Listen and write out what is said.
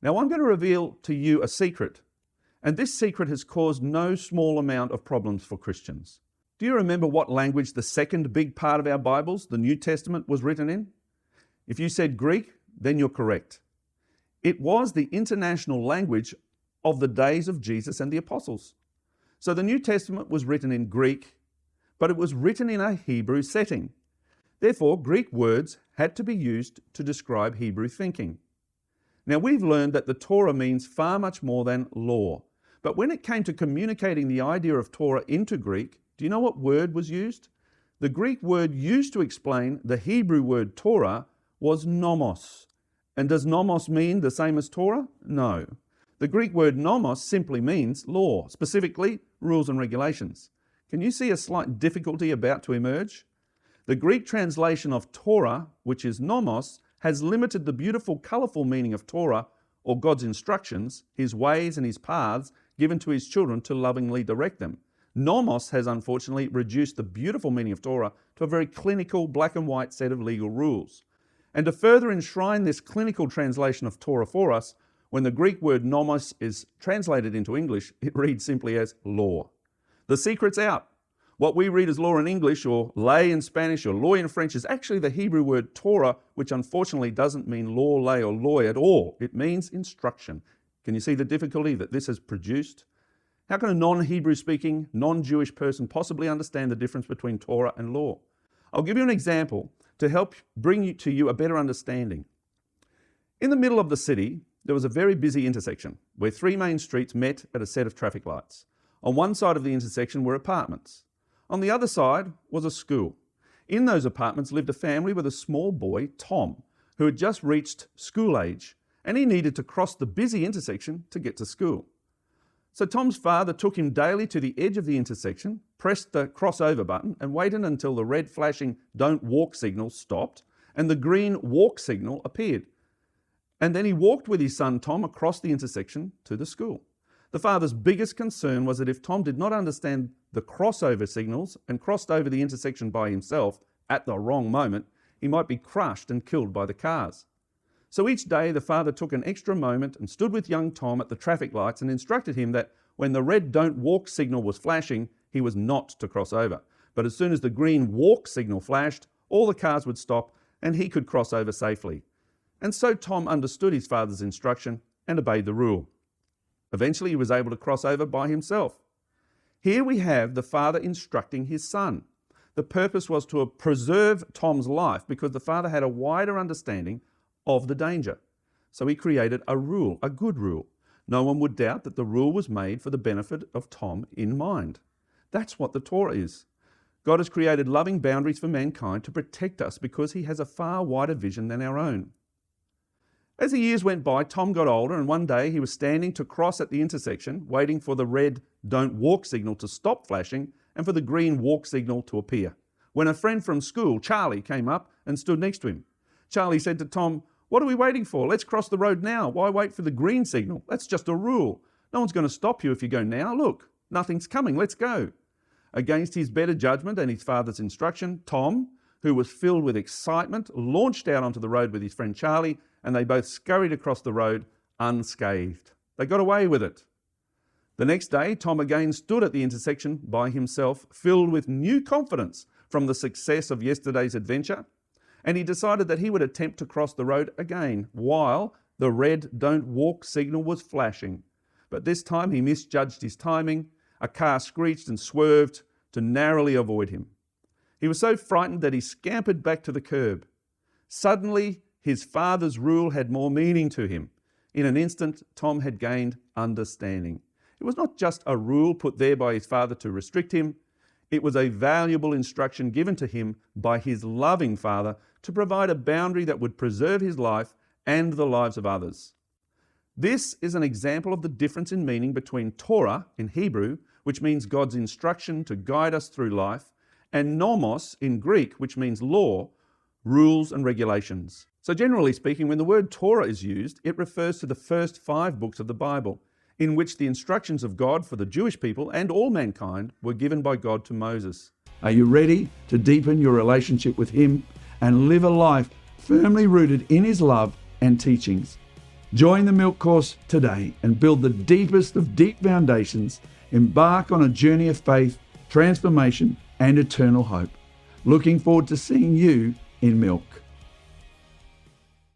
Now I'm going to reveal to you a secret, and this secret has caused no small amount of problems for Christians. Do you remember what language the second big part of our Bibles, the New Testament, was written in? If you said Greek, then you're correct. It was the international language of the days of Jesus and the apostles. So the New Testament was written in Greek, but it was written in a Hebrew setting. Therefore, Greek words had to be used to describe Hebrew thinking. Now we've learned that the Torah means far much more than law. But when it came to communicating the idea of Torah into Greek, do you know what word was used? The Greek word used to explain the Hebrew word Torah was nomos. And does nomos mean the same as Torah? No. The Greek word nomos simply means law, specifically rules and regulations. Can you see a slight difficulty about to emerge? The Greek translation of Torah, which is nomos, has limited the beautiful, colourful meaning of Torah, or God's instructions, His ways and His paths given to His children to lovingly direct them. Nomos has unfortunately reduced the beautiful meaning of Torah to a very clinical, black and white set of legal rules. And to further enshrine this clinical translation of Torah for us, when the Greek word nomos is translated into English, it reads simply as law. The secret's out. What we read as law in English, or lay in Spanish, or law in French, is actually the Hebrew word Torah, which unfortunately doesn't mean law, lay, or law at all. It means instruction. Can you see the difficulty that this has produced? How can a non-Hebrew speaking, non-Jewish person possibly understand the difference between Torah and law? I'll give you an example to help bring to you a better understanding. In the middle of the city, there was a very busy intersection where three main streets met at a set of traffic lights. On one side of the intersection were apartments. On the other side was a school. In those apartments lived a family with a small boy, Tom, who had just reached school age, and he needed to cross the busy intersection to get to school. So Tom's father took him daily to the edge of the intersection, pressed the crossover button, and waited until the red flashing "Don't Walk" signal stopped and the green "Walk" signal appeared. And then he walked with his son Tom across the intersection to the school. The father's biggest concern was that if Tom did not understand the crossover signals and crossed over the intersection by himself at the wrong moment, he might be crushed and killed by the cars. So each day the father took an extra moment and stood with young Tom at the traffic lights and instructed him that when the red "Don't Walk" signal was flashing, he was not to cross over. But as soon as the green "Walk" signal flashed, all the cars would stop and he could cross over safely. And so Tom understood his father's instruction and obeyed the rule. Eventually he was able to cross over by himself. Here we have the father instructing his son. The purpose was to preserve Tom's life because the father had a wider understanding of the danger. So he created a rule, a good rule. No one would doubt that the rule was made for the benefit of Tom in mind. That's what the Torah is. God has created loving boundaries for mankind to protect us because He has a far wider vision than our own. As the years went by, Tom got older, and one day he was standing to cross at the intersection, waiting for the red "Don't Walk" signal to stop flashing and for the green "Walk" signal to appear, when a friend from school, Charlie, came up and stood next to him. Charlie said to Tom, "What are we waiting for? Let's cross the road now. Why wait for the green signal? That's just a rule. No one's going to stop you if you go now. Look, nothing's coming. Let's go." Against his better judgment and his father's instruction, Tom, who was filled with excitement, launched out onto the road with his friend Charlie, and they both scurried across the road unscathed. They got away with it. The next day, Tom again stood at the intersection by himself, filled with new confidence from the success of yesterday's adventure, and he decided that he would attempt to cross the road again while the red "Don't Walk" signal was flashing. But this time he misjudged his timing. A car screeched and swerved to narrowly avoid him. He was so frightened that he scampered back to the curb. Suddenly, his father's rule had more meaning to him. In an instant, Tom had gained understanding. It was not just a rule put there by his father to restrict him. It was a valuable instruction given to him by his loving father to provide a boundary that would preserve his life and the lives of others. This is an example of the difference in meaning between Torah in Hebrew, which means God's instruction to guide us through life, and nomos in Greek, which means law, rules and regulations. So generally speaking, when the word Torah is used, it refers to the first 5 books of the Bible, in which the instructions of God for the Jewish people and all mankind were given by God to Moses. Are you ready to deepen your relationship with Him and live a life firmly rooted in His love and teachings? Join the Milk course today and build the deepest of deep foundations. Embark on a journey of faith, transformation, and eternal hope. Looking forward to seeing you in Milk.